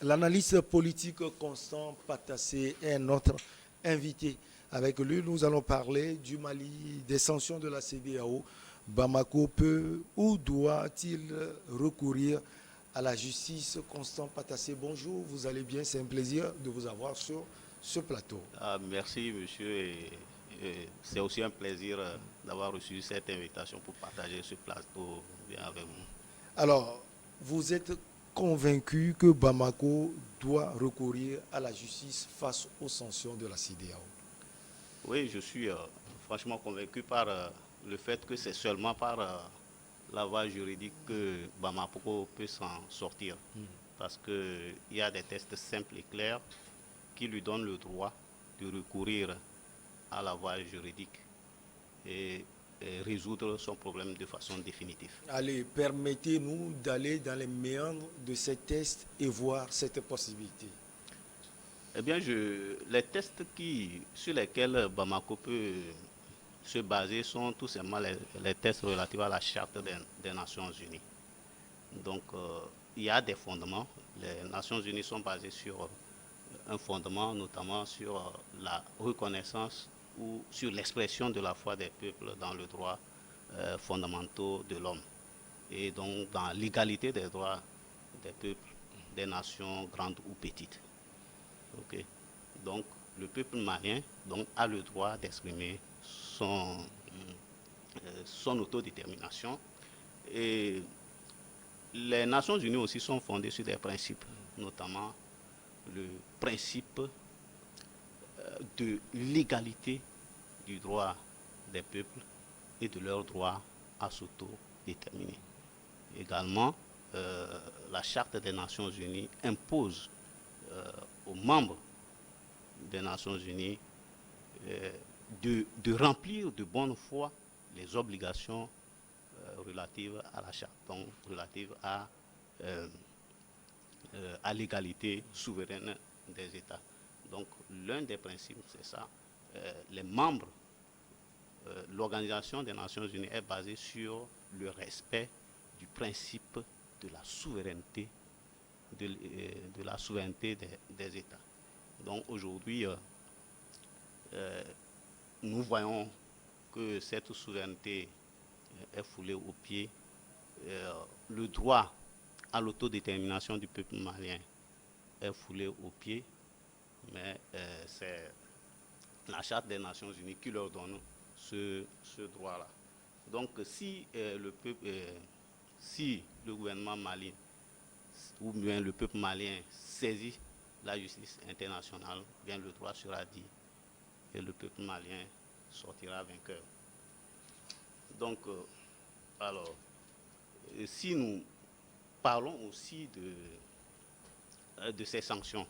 L'analyste politique Constant Patassé est notre invité. Avec lui, nous allons parler du Mali, des sanctions de la CEDEAO. Bamako peut ou doit-il recourir à la justice? Constant Patassé, bonjour, vous allez bien? C'est un plaisir de vous avoir sur ce plateau. Merci, monsieur. Et c'est aussi un plaisir d'avoir reçu cette invitation pour partager ce plateau bien avec vous. Alors, vous êtes convaincu que Bamako doit recourir à la justice face aux sanctions de la CEDEAO? Oui, je suis franchement convaincu par le fait que c'est seulement par la voie juridique que Bamako peut s'en sortir. Parce qu'il y a des tests simples et clairs qui lui donnent le droit de recourir à la voie juridique et, et résoudre son problème de façon définitive. Allez, permettez-nous d'aller dans les méandres de ces tests et voir cette possibilité. Eh bien, les tests sur lesquels Bamako peut se baser sont tout simplement les tests relatifs à la Charte des Nations Unies. Donc, il y a des fondements. Les Nations Unies sont basées sur un fondement, notamment sur la reconnaissance ou sur l'expression de la foi des peuples dans le droit fondamentaux de l'homme et donc dans l'égalité des droits des peuples, des nations grandes ou petites. Okay. Donc, le peuple malien donc, a le droit d'exprimer son autodétermination. Et les Nations Unies aussi sont fondées sur des principes, notamment le principe de l'égalité du droit des peuples et de leur droit à s'autodéterminer. Également, la Charte des Nations Unies impose aux membres des Nations Unies de remplir de bonne foi les obligations relatives à la Charte, donc relatives à l'égalité souveraine des États. Donc l'un des principes, c'est ça. Les membres, l'Organisation des Nations Unies est basée sur le respect du principe de la souveraineté, de la souveraineté des États. Donc aujourd'hui, nous voyons que cette souveraineté est foulée aux pieds. Le droit à l'autodétermination du peuple malien est foulé aux pieds, mais c'est la Charte des Nations Unies qui leur donne ce droit-là. Donc si le gouvernement malien ou bien le peuple malien saisit la justice internationale, bien le droit sera dit et le peuple malien sortira vainqueur. Donc, alors, si nous parlons aussi de ces sanctions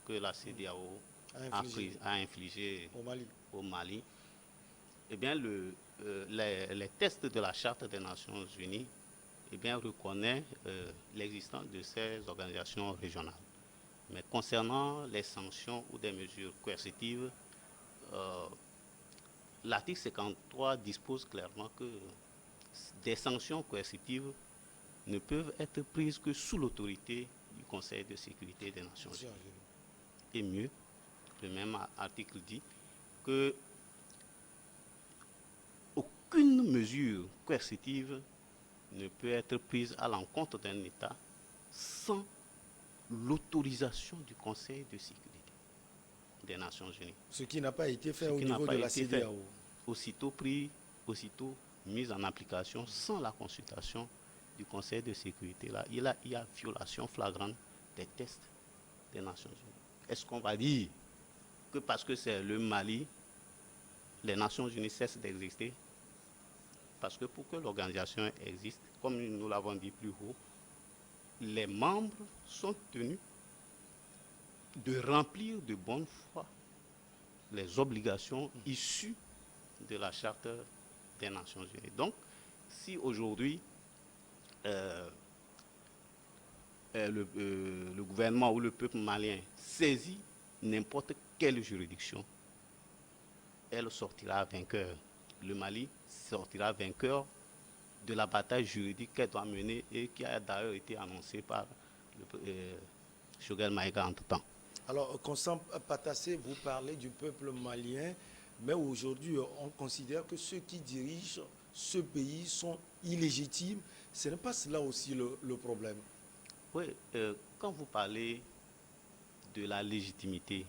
que la CEDEAO a infligées au Mali, eh bien, les tests de la Charte des Nations Unies reconnaissent l'existence de ces organisations régionales. Mais concernant les sanctions ou des mesures coercitives, l'article 53 dispose clairement que des sanctions coercitives ne peuvent être prises que sous l'autorité du Conseil de sécurité des Nations Unies. Et mieux, le même article dit que aucune mesure coercitive ne peut être prise à l'encontre d'un État sans l'autorisation du Conseil de sécurité des Nations Unies. Ce qui n'a pas été fait au niveau de la CEDEAO. Aussitôt pris, aussitôt mis en application sans la consultation du Conseil de sécurité. Là, il y a violation flagrante des tests des Nations Unies. Est-ce qu'on va dire que parce que c'est le Mali, les Nations Unies cessent d'exister? Parce que pour que l'organisation existe, comme nous l'avons dit plus haut, les membres sont tenus de remplir de bonne foi les obligations issues de la Charte des Nations Unies. Donc, si aujourd'hui le gouvernement ou le peuple malien saisit n'importe quelle juridiction, elle sortira vainqueur. Le Mali sortira vainqueur de la bataille juridique qu'elle doit mener et qui a d'ailleurs été annoncée par Choguel Maïga entre-temps. Alors, Constant Patassé, vous parlez du peuple malien, mais aujourd'hui, on considère que ceux qui dirigent ce pays sont illégitimes. Ce n'est pas cela aussi le problème. Oui, quand vous parlez de la légitimité,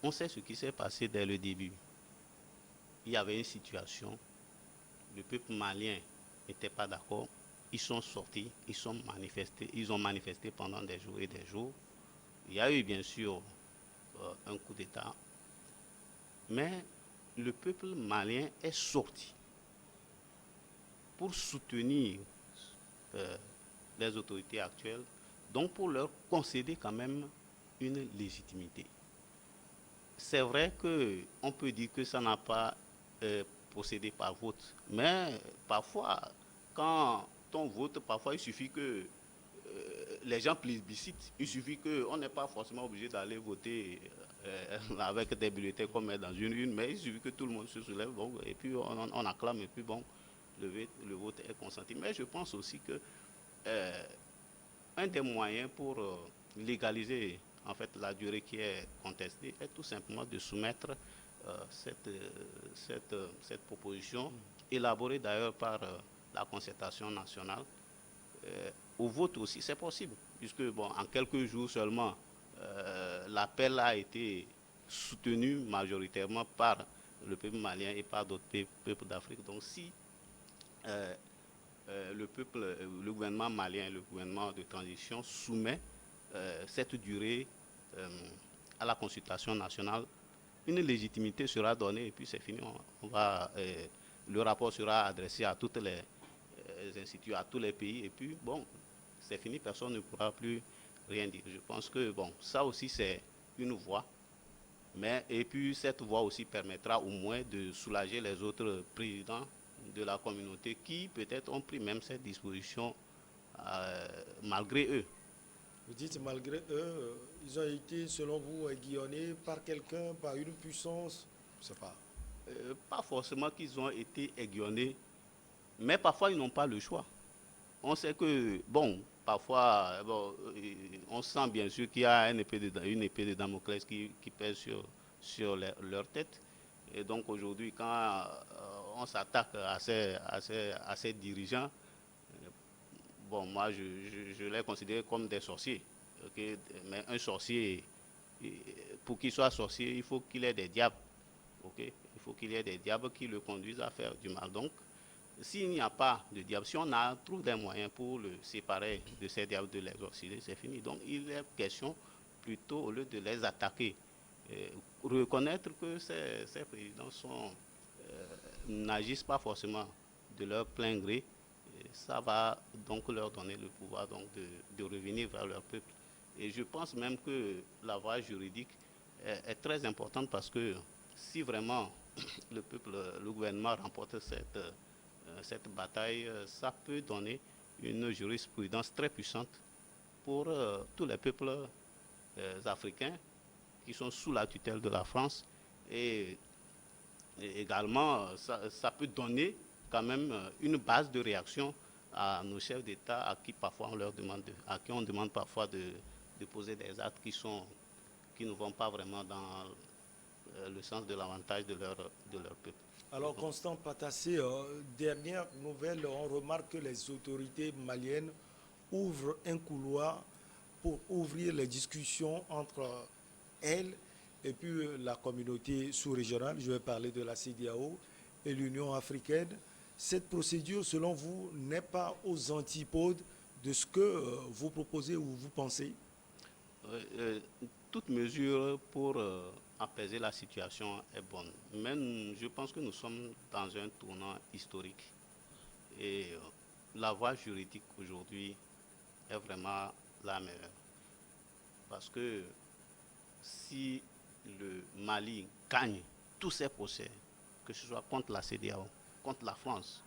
on sait ce qui s'est passé dès le début. Il y avait une situation, le peuple malien n'était pas d'accord, ils sont sortis, ils ont manifesté pendant des jours et des jours. Il y a eu bien sûr un coup d'État, mais le peuple malien est sorti pour soutenir euh, les autorités actuelles, donc pour leur concéder quand même une légitimité. C'est vrai qu'on peut dire que ça n'a pas procédé par vote, mais parfois, quand on vote, parfois il suffit que les gens plébiscitent. Il suffit qu'on n'est pas forcément obligé d'aller voter avec des bulletins comme dans une urne, mais il suffit que tout le monde se soulève, bon, et puis on acclame, et puis bon, le vote est consenti. Mais je pense aussi que euh, un des moyens pour légaliser en fait la durée qui est contestée est tout simplement de soumettre cette proposition, élaborée d'ailleurs par la concertation nationale, au vote aussi. C'est possible, puisque bon, en quelques jours seulement, l'appel a été soutenu majoritairement par le peuple malien et par d'autres peuples d'Afrique. Donc si euh, le gouvernement malien, le gouvernement de transition soumet cette durée à la consultation nationale, une légitimité sera donnée et puis c'est fini. Le rapport sera adressé à toutes les instituts, à tous les pays et puis bon, c'est fini, personne ne pourra plus rien dire. Je pense que bon, ça aussi c'est une voie, mais et puis cette voie aussi permettra au moins de soulager les autres présidents de la communauté qui peut-être ont pris même cette disposition malgré eux. Vous dites, malgré eux, ils ont été, selon vous, aiguillonnés par quelqu'un, par une puissance. Je ne sais pas. Pas forcément qu'ils ont été aiguillonnés, mais parfois ils n'ont pas le choix. On sait que, bon, parfois, bon, on sent bien sûr qu'il y a une épée de Damoclès qui pèse sur leur tête. Et donc aujourd'hui, quand on s'attaque à ces dirigeants, bon, moi, je les considère comme des sorciers. Okay? Mais un sorcier, pour qu'il soit sorcier, il faut qu'il ait des diables. Okay? Il faut qu'il y ait des diables qui le conduisent à faire du mal. Donc, s'il n'y a pas de diable, si on trouve des moyens pour le séparer de ces diables, de les exorciser, c'est fini. Donc, il est question plutôt, au lieu de les attaquer, reconnaître que ces présidents n'agissent pas forcément de leur plein gré. Et ça va donc leur donner le pouvoir donc de revenir vers leur peuple. Et je pense même que la voie juridique est très importante parce que si vraiment le peuple, le gouvernement remporte cette bataille, ça peut donner une jurisprudence très puissante pour tous les peuples africains qui sont sous la tutelle de la France. Et, et également, ça peut donner quand même une base de réaction à nos chefs d'État à qui parfois à qui on demande parfois de poser des actes qui ne vont pas vraiment dans le sens de l'avantage de leur peuple. Alors, Constant Patassé, dernière nouvelle, on remarque que les autorités maliennes ouvrent un couloir pour ouvrir les discussions entre elles et puis la communauté sous-régionale, je vais parler de la CEDEAO et l'Union africaine. Cette procédure, selon vous, n'est pas aux antipodes de ce que vous proposez ou vous pensez? Euh, Toute mesure pour apaiser la situation est bonne. Mais je pense que nous sommes dans un tournant historique. Et la voie juridique aujourd'hui est vraiment la meilleure. Parce que si le Mali gagne tous ses procès, que ce soit contre la CEDEAO, contre la France,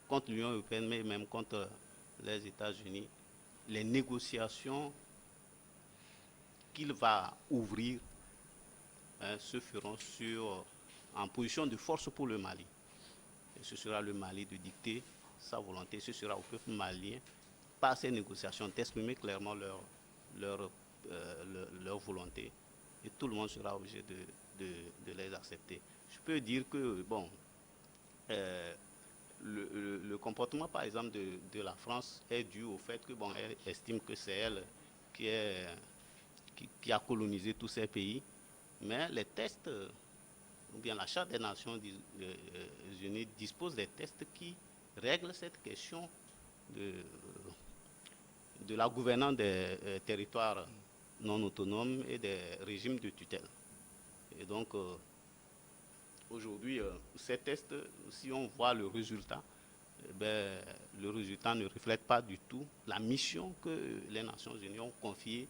contre l'Union européenne, mais même contre les États-Unis, les négociations qu'il va ouvrir se feront en position de force pour le Mali. Et ce sera le Mali de dicter sa volonté, ce sera au peuple malien, par ces négociations, d'exprimer clairement leur volonté, et tout le monde sera obligé de les accepter. Je peux dire que, bon, le comportement, par exemple, de la France est dû au fait que, bon, elle estime que c'est elle qui, qui a colonisé tous ces pays, mais les tests, ou bien la Charte des Nations Unies dispose des tests qui règlent cette question de la gouvernance des territoires non autonomes et des régimes de tutelle. Et donc, aujourd'hui, ces tests, si on voit le résultat, le résultat ne reflète pas du tout la mission que les Nations Unies ont confiée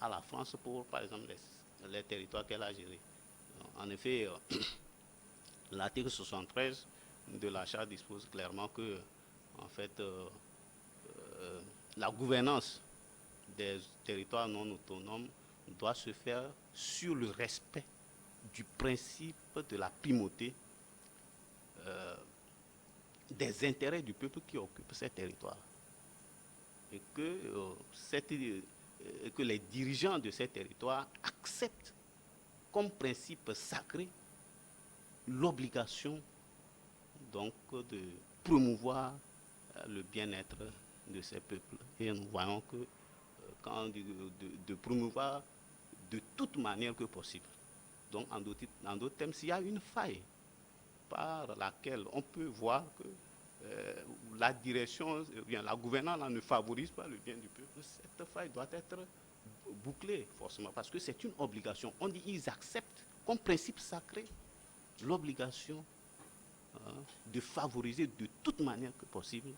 à la France pour, par exemple, les territoires qu'elle a gérés. En effet, l'article 73 de la Charte dispose clairement que, en fait, la gouvernance des territoires non autonomes doit se faire sur le respect du principe de la primauté des intérêts du peuple qui occupe ces territoires. Et que les dirigeants de ces territoires acceptent comme principe sacré l'obligation donc de promouvoir le bien-être de ces peuples. Et nous voyons que quand on dit de promouvoir de toute manière que possible. Donc en d'autres termes, s'il y a une faille par laquelle on peut voir que la direction, bien, la gouvernance ne favorise pas le bien du peuple, cette faille doit être bouclée forcément, parce que c'est une obligation. On dit qu'ils acceptent comme principe sacré l'obligation de favoriser de toute manière que possible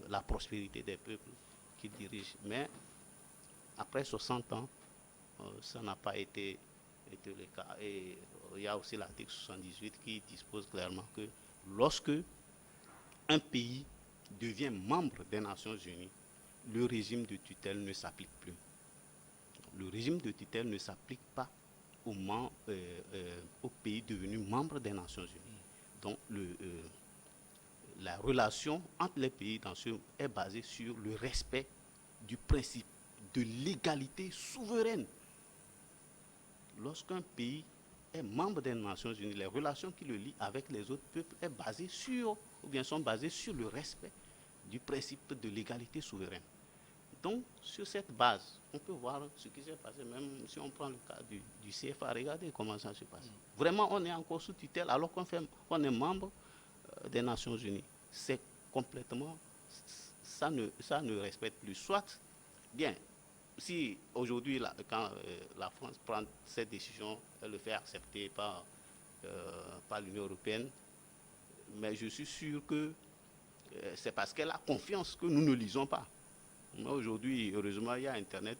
la prospérité des peuples qu'ils dirigent. Mais après 60 ans, ça n'a pas été le cas. Et il y a aussi l'article 78 qui dispose clairement que lorsque un pays devient membre des Nations Unies, le régime de tutelle ne s'applique plus. Le régime de tutelle ne s'applique pas au pays devenu membre des Nations Unies. Donc la relation entre les pays est basée sur le respect du principe de l'égalité souveraine. Lorsqu'un pays est membre des Nations Unies, les relations qui le lient avec les autres peuples sont basées sur le respect du principe de l'égalité souveraine. Donc, sur cette base, on peut voir ce qui s'est passé, même si on prend le cas du CFA, regardez comment ça se passe. Vraiment, on est encore sous tutelle alors qu'on est membre des Nations Unies. C'est complètement, ça ne respecte plus. Soit, bien, si aujourd'hui, quand la France prend cette décision, elle le fait accepter par l'Union européenne, mais je suis sûr que c'est parce qu'elle a confiance que nous ne lisons pas. Mais aujourd'hui, heureusement, il y a Internet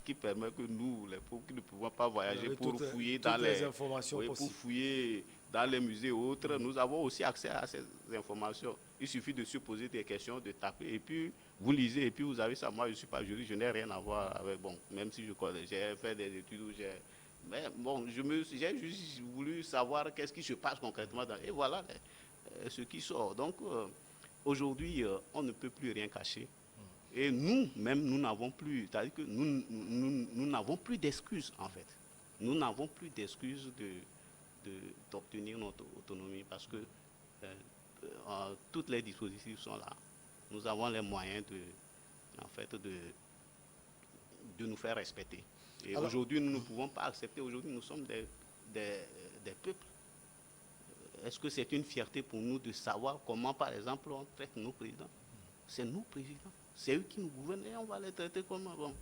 qui permet que nous, les pauvres qui ne pouvons pas voyager pour fouiller dans les informations pour fouiller dans les musées ou autres, nous avons aussi accès à ces informations. Il suffit de se poser des questions, de taper, et puis vous lisez, et puis vous avez ça. Moi, je ne suis pas juriste, je n'ai rien à voir avec, bon, même si j'ai fait des études où mais bon, j'ai juste voulu savoir qu'est-ce qui se passe concrètement et voilà ce qui sort. Donc, aujourd'hui, on ne peut plus rien cacher. Et nous-mêmes, nous n'avons plus, c'est-à-dire que nous n'avons plus d'excuses, en fait. Nous n'avons plus d'excuses d'obtenir notre autonomie parce que toutes les dispositifs sont là. Nous avons les moyens de nous faire respecter. Et aujourd'hui, nous ne pouvons pas accepter. Aujourd'hui, nous sommes des peuples. Est-ce que c'est une fierté pour nous de savoir comment, par exemple, on traite nos présidents? C'est nos présidents. C'est eux qui nous gouvernent et on va les traiter comme avant.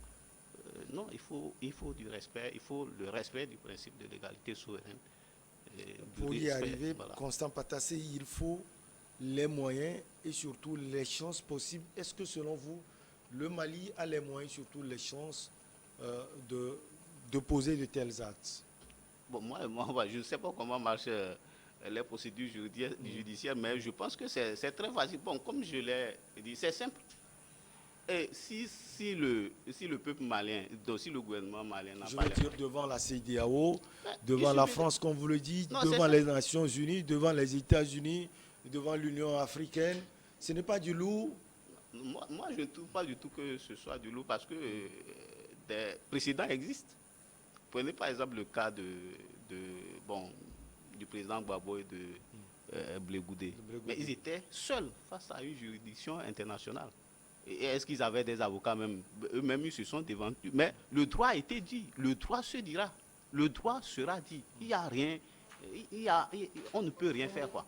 Non, il faut du respect, il faut le respect du principe de l'égalité souveraine. Pour y arriver, voilà. Constant Patassé, il faut les moyens et surtout les chances possibles. Est-ce que selon vous, le Mali a les moyens, surtout les chances de poser de tels actes? Bon, moi, je ne sais pas comment marchent les procédures judiciaires, mais je pense que c'est très facile. Bon, comme je l'ai dit, c'est simple. Et si le peuple malien, si le gouvernement malien n'a pas... Je veux dire devant la CEDEAO, devant la France, comme vous le dites, devant les Nations Unies, devant les États-Unis, devant l'Union africaine, ce n'est pas du lourd. moi, je ne trouve pas du tout que ce soit du lourd parce que des précédents existent. Prenez par exemple le cas de, bon, du président Gbagbo et de Blé Goudé. Mais ils étaient seuls face à une juridiction internationale. Et est-ce qu'ils avaient des avocats même? Eux-mêmes, ils se sont défendus. Mais le droit a été dit. Le droit se dira. Le droit sera dit. Il n'y a rien. On ne peut rien faire, quoi.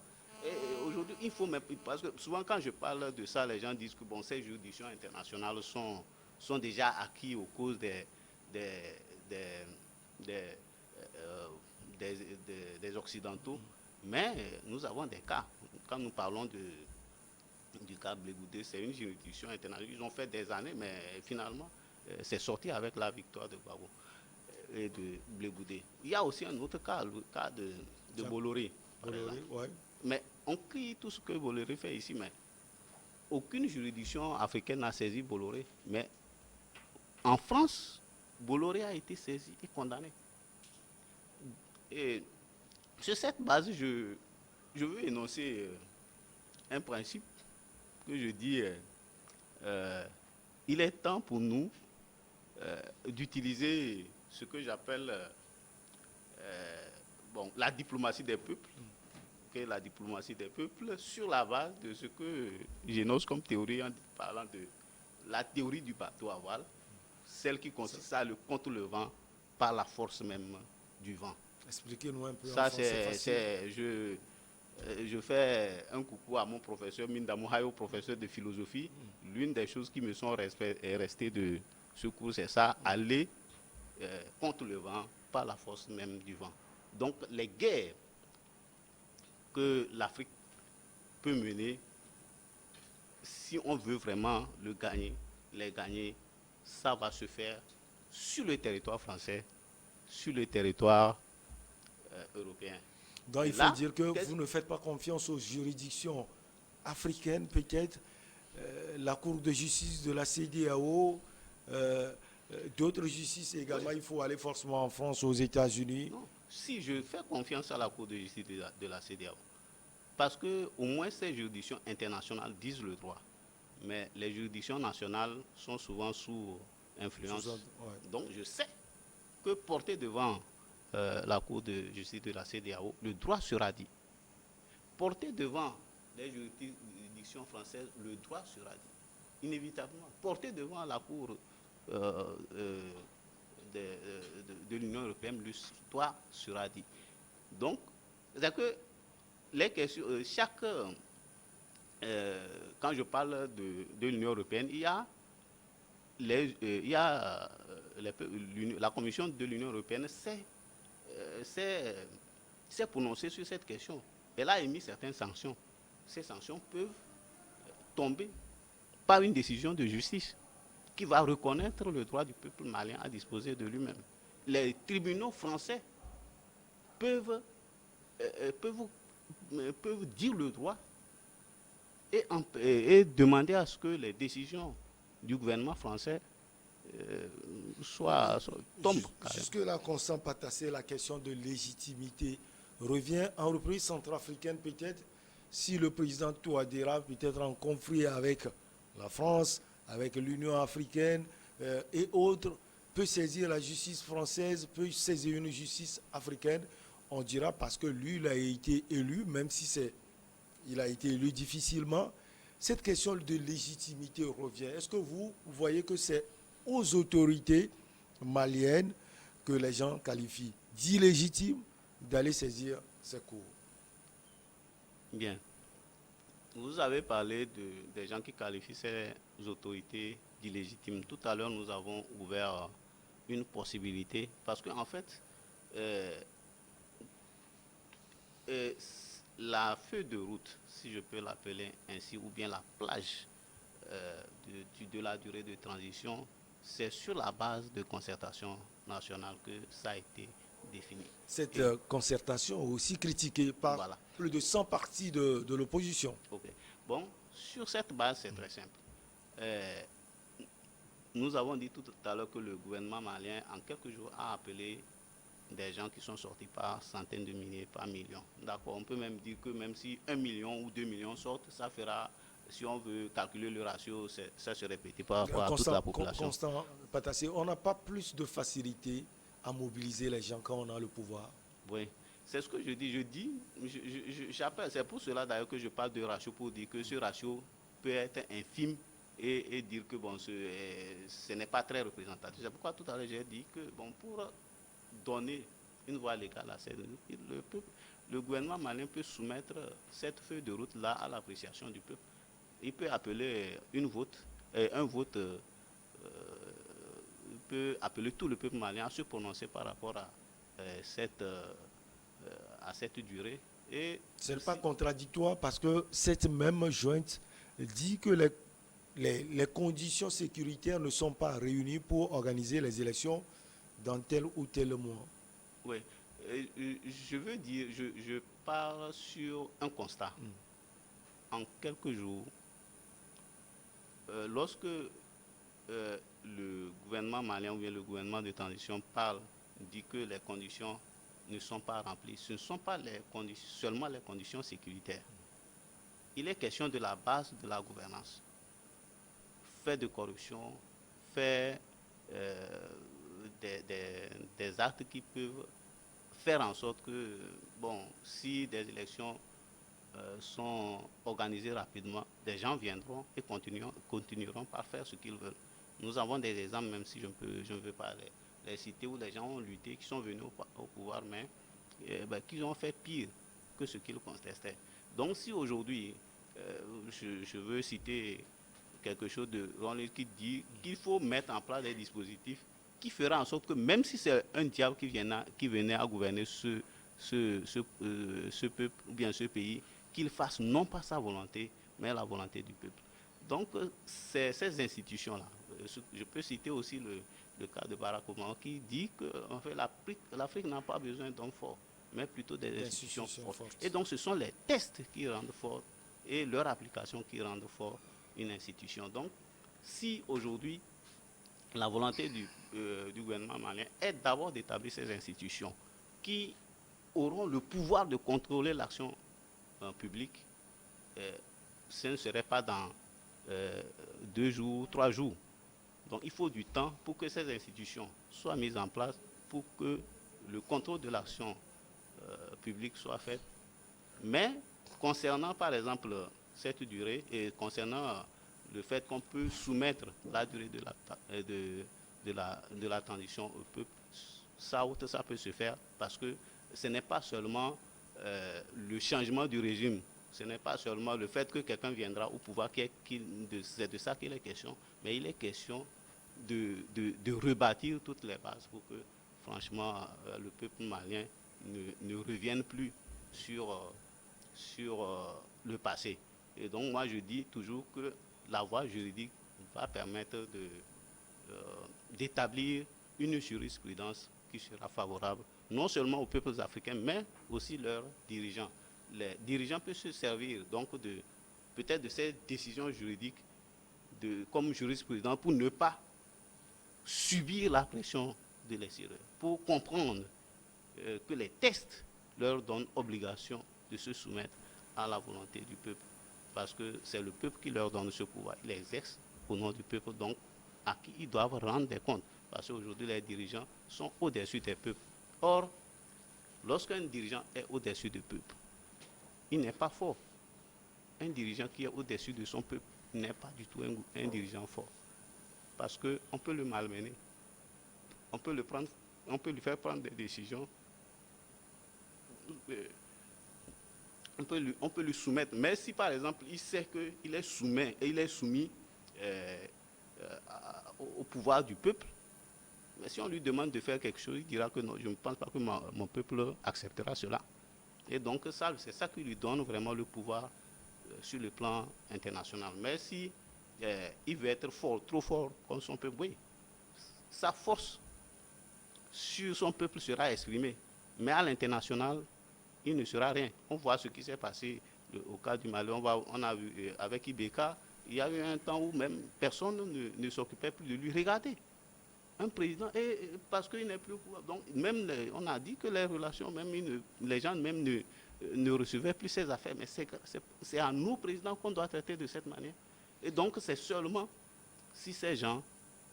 Aujourd'hui, il faut même. Parce que souvent, quand je parle de ça, les gens disent que bon, ces juridictions internationales sont déjà acquis aux causes des, des, des Occidentaux. Mais nous avons des cas. Quand nous parlons du cas Blé Goudé, c'est une juridiction internationale. Ils ont fait des années, mais finalement, c'est sorti avec la victoire de Gbagbo et de Blé Goudé. Il y a aussi un autre cas, le cas de Bolloré. Bolloré, ouais. Mais on crie tout ce que Bolloré fait ici, mais aucune juridiction africaine n'a saisi Bolloré. Mais en France, Bolloré a été saisi et condamné. Et sur cette base, je veux énoncer un principe que je dis, il est temps pour nous d'utiliser ce que j'appelle bon, la diplomatie des peuples, la diplomatie des peuples sur la base de ce que j'énonce comme théorie en parlant de la théorie du bateau à voile, celle qui consiste à le contre le vent par la force même du vent. Expliquez-nous un peu. Ça, je fais un coucou à mon professeur Mindamou Hayo, professeur de philosophie. L'une des choses qui me sont restées de ce cours, c'est ça, aller contre le vent par la force même du vent. Donc, les guerres que l'Afrique peut mener, si on veut vraiment les gagner, ça va se faire sur le territoire français, sur le territoire européen. Donc il faut dire que vous ne faites pas confiance aux juridictions africaines, peut-être, la Cour de justice de la CEDEAO, d'autres justices également, il faut aller forcément en France, aux États-Unis. Non, si je fais confiance à la Cour de justice de la CEDEAO, parce que au moins ces juridictions internationales disent le droit, mais les juridictions nationales sont souvent sous influence. Donc je sais que porter devant la Cour de justice de la CEDEAO, le droit sera dit. Porter devant les juridictions françaises, le droit sera dit. Inévitablement. Porter devant la Cour de l'Union européenne, le droit sera dit. Donc, c'est que les questions, quand je parle de l'Union européenne, il y a la Commission de l'Union européenne s'est prononcée sur cette question. Elle a émis certaines sanctions. Ces sanctions peuvent tomber par une décision de justice qui va reconnaître le droit du peuple malien à disposer de lui-même. Les tribunaux français peuvent dire le droit et demander à ce que les décisions du gouvernement français tombent. Jusque-là, Constant Patassé, la question de légitimité revient en République centrafricaine, peut-être, si le président Touadéra peut-être en conflit avec la France, avec l'Union africaine et autres, peut saisir la justice française, peut saisir une justice africaine, on dira parce que lui, il a été élu, même si il a été élu difficilement. Cette question de légitimité revient. Est-ce que vous voyez que c'est aux autorités maliennes que les gens qualifient d'illégitimes d'aller saisir ces cours? Bien. Vous avez parlé des gens qui qualifient ces autorités d'illégitimes. Tout à l'heure, nous avons ouvert une possibilité parce qu'en fait, la feuille de route, si je peux l'appeler ainsi, ou bien la plage de la durée de transition, c'est sur la base de concertation nationale que ça a été défini. Cette concertation aussi critiquée par plus de 100 partis de l'opposition. Okay. Bon, sur cette base, c'est très simple. Nous avons dit tout à l'heure que le gouvernement malien, en quelques jours, a appelé des gens qui sont sortis par centaines de milliers, par millions. D'accord, on peut même dire que même si 1 million ou 2 millions sortent, ça fera si on veut calculer le ratio, ça serait petit par rapport à toute la population. Constant Patassé, on n'a pas plus de facilité à mobiliser les gens quand on a le pouvoir. Oui, c'est ce que je dis. J'appelle, c'est pour cela d'ailleurs que je parle de ratio, pour dire que ce ratio peut être infime et dire que bon, ce n'est pas très représentatif. C'est pourquoi tout à l'heure j'ai dit que bon, pour donner une voie légale à cette le gouvernement malien peut soumettre cette feuille de route-là à l'appréciation du peuple. Il peut appeler un vote, il peut appeler tout le peuple malien à se prononcer par rapport à cette durée. Ce n'est pas contradictoire parce que cette même jointe dit que les conditions sécuritaires ne sont pas réunies pour organiser les élections dans tel ou tel mois. Oui, je veux dire, je pars sur un constat. En quelques jours, lorsque le gouvernement malien ou bien le gouvernement de transition dit que les conditions ne sont pas remplies, ce ne sont pas seulement les conditions sécuritaires. Il est question de la base de la gouvernance. Fait de corruption, fait des actes qui peuvent faire en sorte que, bon, si des élections sont organisées rapidement, des gens viendront et continueront par faire ce qu'ils veulent. Nous avons des exemples, même si je ne veux pas les citer, où les gens ont lutté, qui sont venus au pouvoir, mais qui ont fait pire que ce qu'ils contestaient. Donc si aujourd'hui, je veux citer quelque chose de Ron Lee qui dit qu'il faut mettre en place des dispositifs qui fera en sorte que même si c'est un diable qui venait à gouverner ce peuple ou bien ce pays, qu'il fasse non pas sa volonté, mais la volonté du peuple. Donc, c'est ces institutions-là. Je peux citer aussi le cas de Barack Obama qui dit que en fait, l'Afrique n'a pas besoin d'hommes forts, mais plutôt des institutions fortes. Et donc, ce sont les tests qui rendent fort et leur application qui rendent fort une institution. Donc, si aujourd'hui, la volonté du gouvernement malien est d'abord d'établir ces institutions qui auront le pouvoir de contrôler l'action publique, ce ne serait pas dans 2 jours, 3 jours. Donc il faut du temps pour que ces institutions soient mises en place, pour que le contrôle de l'action publique soit fait. Mais concernant par exemple cette durée et concernant le fait qu'on peut soumettre la durée de la transition au peuple, ça peut se faire parce que ce n'est pas seulement le changement du régime, ce n'est pas seulement le fait que quelqu'un viendra au pouvoir, c'est de ça qu'il est question, mais il est question de rebâtir toutes les bases pour que, franchement, le peuple malien ne revienne plus sur le passé. Et donc, moi, je dis toujours que la voie juridique va permettre d'établir une jurisprudence qui sera favorable non seulement aux peuples africains, mais aussi leurs dirigeants. Les dirigeants peuvent se servir donc peut-être de ces décisions juridiques comme jurisprudence pour ne pas subir la pression de l'extérieur, pour comprendre que les textes leur donnent obligation de se soumettre à la volonté du peuple, parce que c'est le peuple qui leur donne ce pouvoir. Ils l'exercent au nom du peuple, donc à qui ils doivent rendre des comptes, parce qu'aujourd'hui les dirigeants sont au-dessus des peuples. Or, lorsqu'un dirigeant est au-dessus du peuple, il n'est pas fort. Un dirigeant qui est au-dessus de son peuple n'est pas du tout un dirigeant fort, parce qu'on peut le malmener, on peut lui faire prendre des décisions, on peut lui soumettre. Mais si par exemple il sait qu'il est soumis au pouvoir du peuple, mais si on lui demande de faire quelque chose, il dira que non, je ne pense pas que mon peuple acceptera cela. Et donc c'est ça qui lui donne vraiment le pouvoir sur le plan international. Mais si il veut être fort, trop fort comme son peuple, oui, sa force sur son peuple sera exprimée. Mais à l'international, il ne sera rien. On voit ce qui s'est passé au cas du Mali. On a vu avec Ibeka, il y a eu un temps où même personne ne s'occupait plus de lui. Regardez, un président, et parce qu'il n'est plus au pouvoir. Donc, même on a dit que les relations, même les gens même ne recevaient plus ces affaires. Mais c'est à nous, présidents, qu'on doit traiter de cette manière. Et donc, c'est seulement si ces gens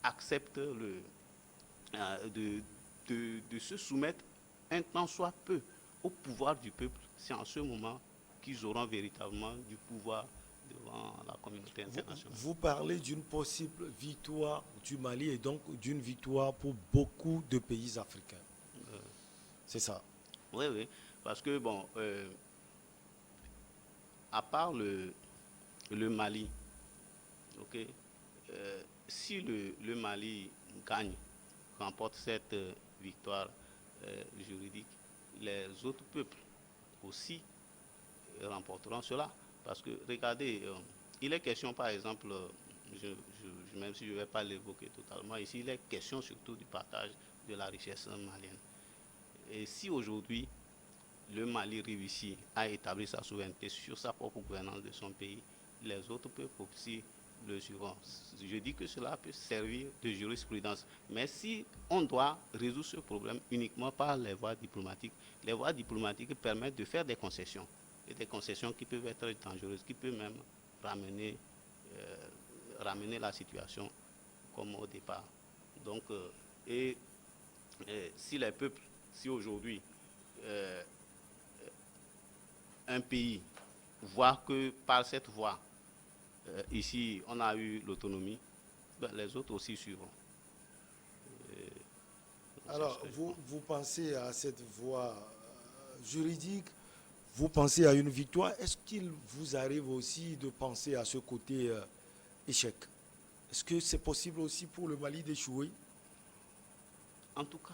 acceptent de se soumettre un temps soit peu au pouvoir du peuple, c'est en ce moment qu'ils auront véritablement du pouvoir devant la communauté internationale. Vous parlez d'une possible victoire du Mali et donc d'une victoire pour beaucoup de pays africains. C'est ça. Oui, oui, parce que, bon, à part le Mali, ok, si le Mali gagne, remporte cette victoire juridique, les autres peuples aussi remporteront cela. Parce que, regardez, il est question, par exemple, même si je ne vais pas l'évoquer totalement ici, il est question surtout du partage de la richesse malienne. Et si aujourd'hui, le Mali réussit à établir sa souveraineté sur sa propre gouvernance de son pays, les autres peuples aussi le suivront. Je dis que cela peut servir de jurisprudence. Mais si on doit résoudre ce problème uniquement par les voies diplomatiques permettent de faire des concessions. Et des concessions qui peuvent être dangereuses, qui peuvent même ramener la situation comme au départ. Donc, si les peuples, si aujourd'hui un pays voit que par cette voie, ici on a eu l'autonomie, ben, les autres aussi suivront. Alors, vous pensez à cette voie juridique, vous pensez à une victoire. Est-ce qu'il vous arrive aussi de penser à ce côté échec? Est-ce que c'est possible aussi pour le Mali d'échouer? En tout cas,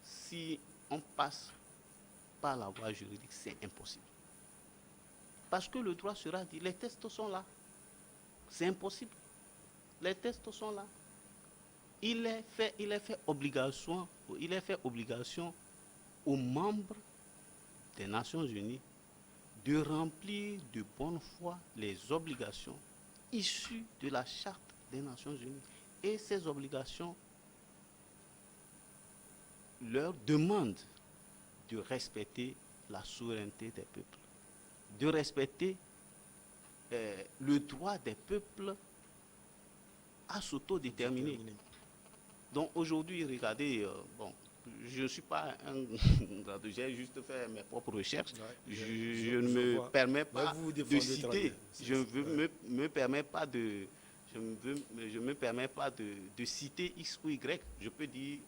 si on passe par la voie juridique, c'est impossible. Parce que le droit sera dit, les tests sont là. C'est impossible. Les tests sont là. Il est fait obligation aux membres des Nations Unies de remplir de bonne foi les obligations issues de la Charte des Nations Unies. Et ces obligations leur demandent de respecter la souveraineté des peuples, de respecter le droit des peuples à s'autodéterminer. Donc aujourd'hui, regardez, bon, je ne suis pas un j'ai juste fait mes propres recherches. Ouais, je ne me permets pas de citer. Je ne me permets pas de. Je me permets pas de citer X ou Y. Je peux dire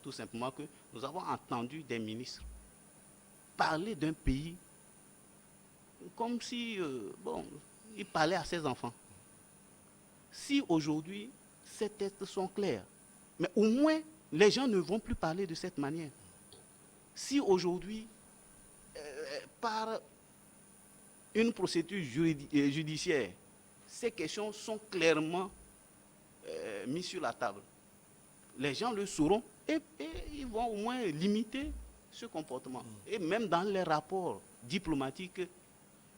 tout simplement que nous avons entendu des ministres parler d'un pays comme si, bon, il parlait à ses enfants. Si aujourd'hui, ces tests sont clairs, mais au moins, les gens ne vont plus parler de cette manière. Si aujourd'hui, par une procédure judiciaire, ces questions sont clairement mises sur la table, les gens le sauront et ils vont au moins limiter ce comportement. Et même dans les rapports diplomatiques,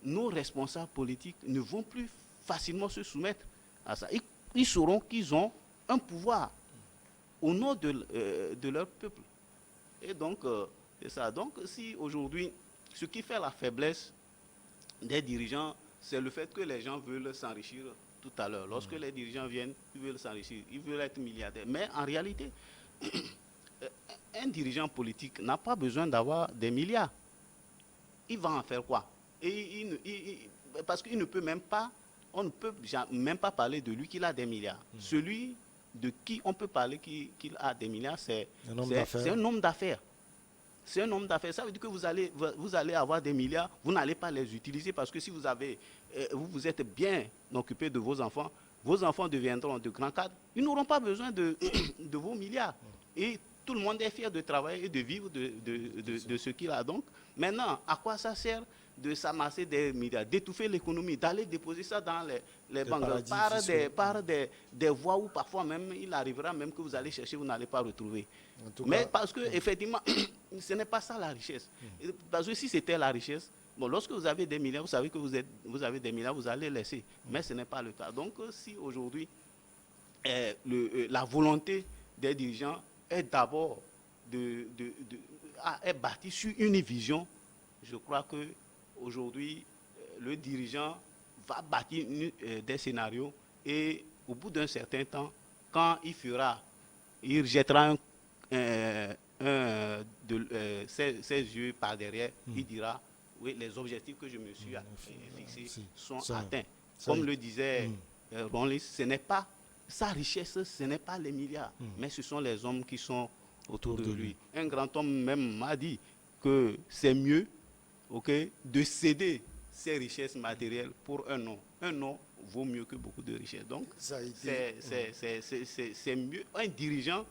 nos responsables politiques ne vont plus facilement se soumettre à ça. Ils sauront qu'ils ont un pouvoir au nom de leur peuple. Et donc, c'est ça. Donc, si aujourd'hui, ce qui fait la faiblesse des dirigeants, c'est le fait que les gens veulent s'enrichir tout à l'heure. Lorsque les dirigeants viennent, ils veulent s'enrichir, ils veulent être milliardaires. Mais en réalité, un dirigeant politique n'a pas besoin d'avoir des milliards. Il va en faire quoi? Parce qu'il ne peut même pas, on ne peut même pas parler de lui qu'il a des milliards. Celui de qui on peut parler qu'il a des milliards, c'est un homme d'affaires. C'est un homme d'affaires. Ça veut dire que vous allez avoir des milliards, vous n'allez pas les utiliser parce que si vous êtes bien occupé de vos enfants deviendront de grands cadres. Ils n'auront pas besoin de vos milliards. Et tout le monde est fier de travailler et de vivre de ce qu'il a. Donc, maintenant, à quoi ça sert de s'amasser des milliards, d'étouffer l'économie, d'aller déposer ça dans les banques, par des voies où parfois même il arrivera même que vous allez chercher, vous n'allez pas retrouver. Mais parce que effectivement, ce n'est pas ça la richesse. Parce que si c'était la richesse, bon, lorsque vous avez des milliards, vous savez que vous avez des milliards, vous allez laisser. Mais ce n'est pas le cas. Donc si aujourd'hui, la volonté des dirigeants est d'abord est bâtie sur une vision. Je crois que aujourd'hui, le dirigeant va bâtir des scénarios et au bout d'un certain temps, quand il jettera ses yeux par derrière, il dira, oui, les objectifs que je me suis fixés sont atteints. Comme le disait Ronlis, ce n'est pas sa richesse, ce n'est pas les milliards, mais ce sont les hommes qui sont autour de lui. Un grand homme même m'a dit que c'est mieux, de céder ses richesses matérielles pour un nom. Un nom vaut mieux que beaucoup de richesses. Donc, c'est mieux. Un dirigeant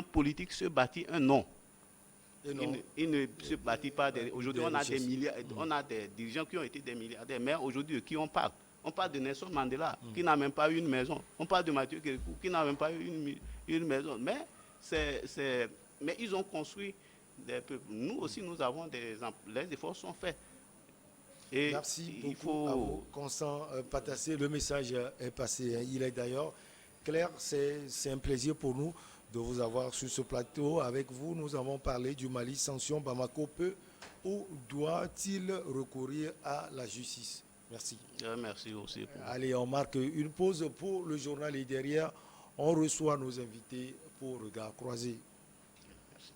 politique se bâtit un nom. Il ne se bâtit pas. Aujourd'hui, on a des milliards, on a des dirigeants qui ont été des milliardaires. Mais aujourd'hui, de qui on parle? On parle de Nelson Mandela, qui n'a même pas eu une maison. On parle de Mathieu Kérékou, qui n'a même pas eu une maison. Mais ils ont construit des peuples. Nous aussi, nous avons les efforts sont faits. Et merci beaucoup à vous, Constant Patassé. Le message est passé. Il est d'ailleurs clair. C'est un plaisir pour nous de vous avoir sur ce plateau. Avec vous, nous avons parlé du Mali. Sanction, Bamako peut ou doit-il recourir à la justice? Merci. Merci aussi. Allez, on marque une pause pour le journal et derrière, on reçoit nos invités pour Regard Croisé. Merci.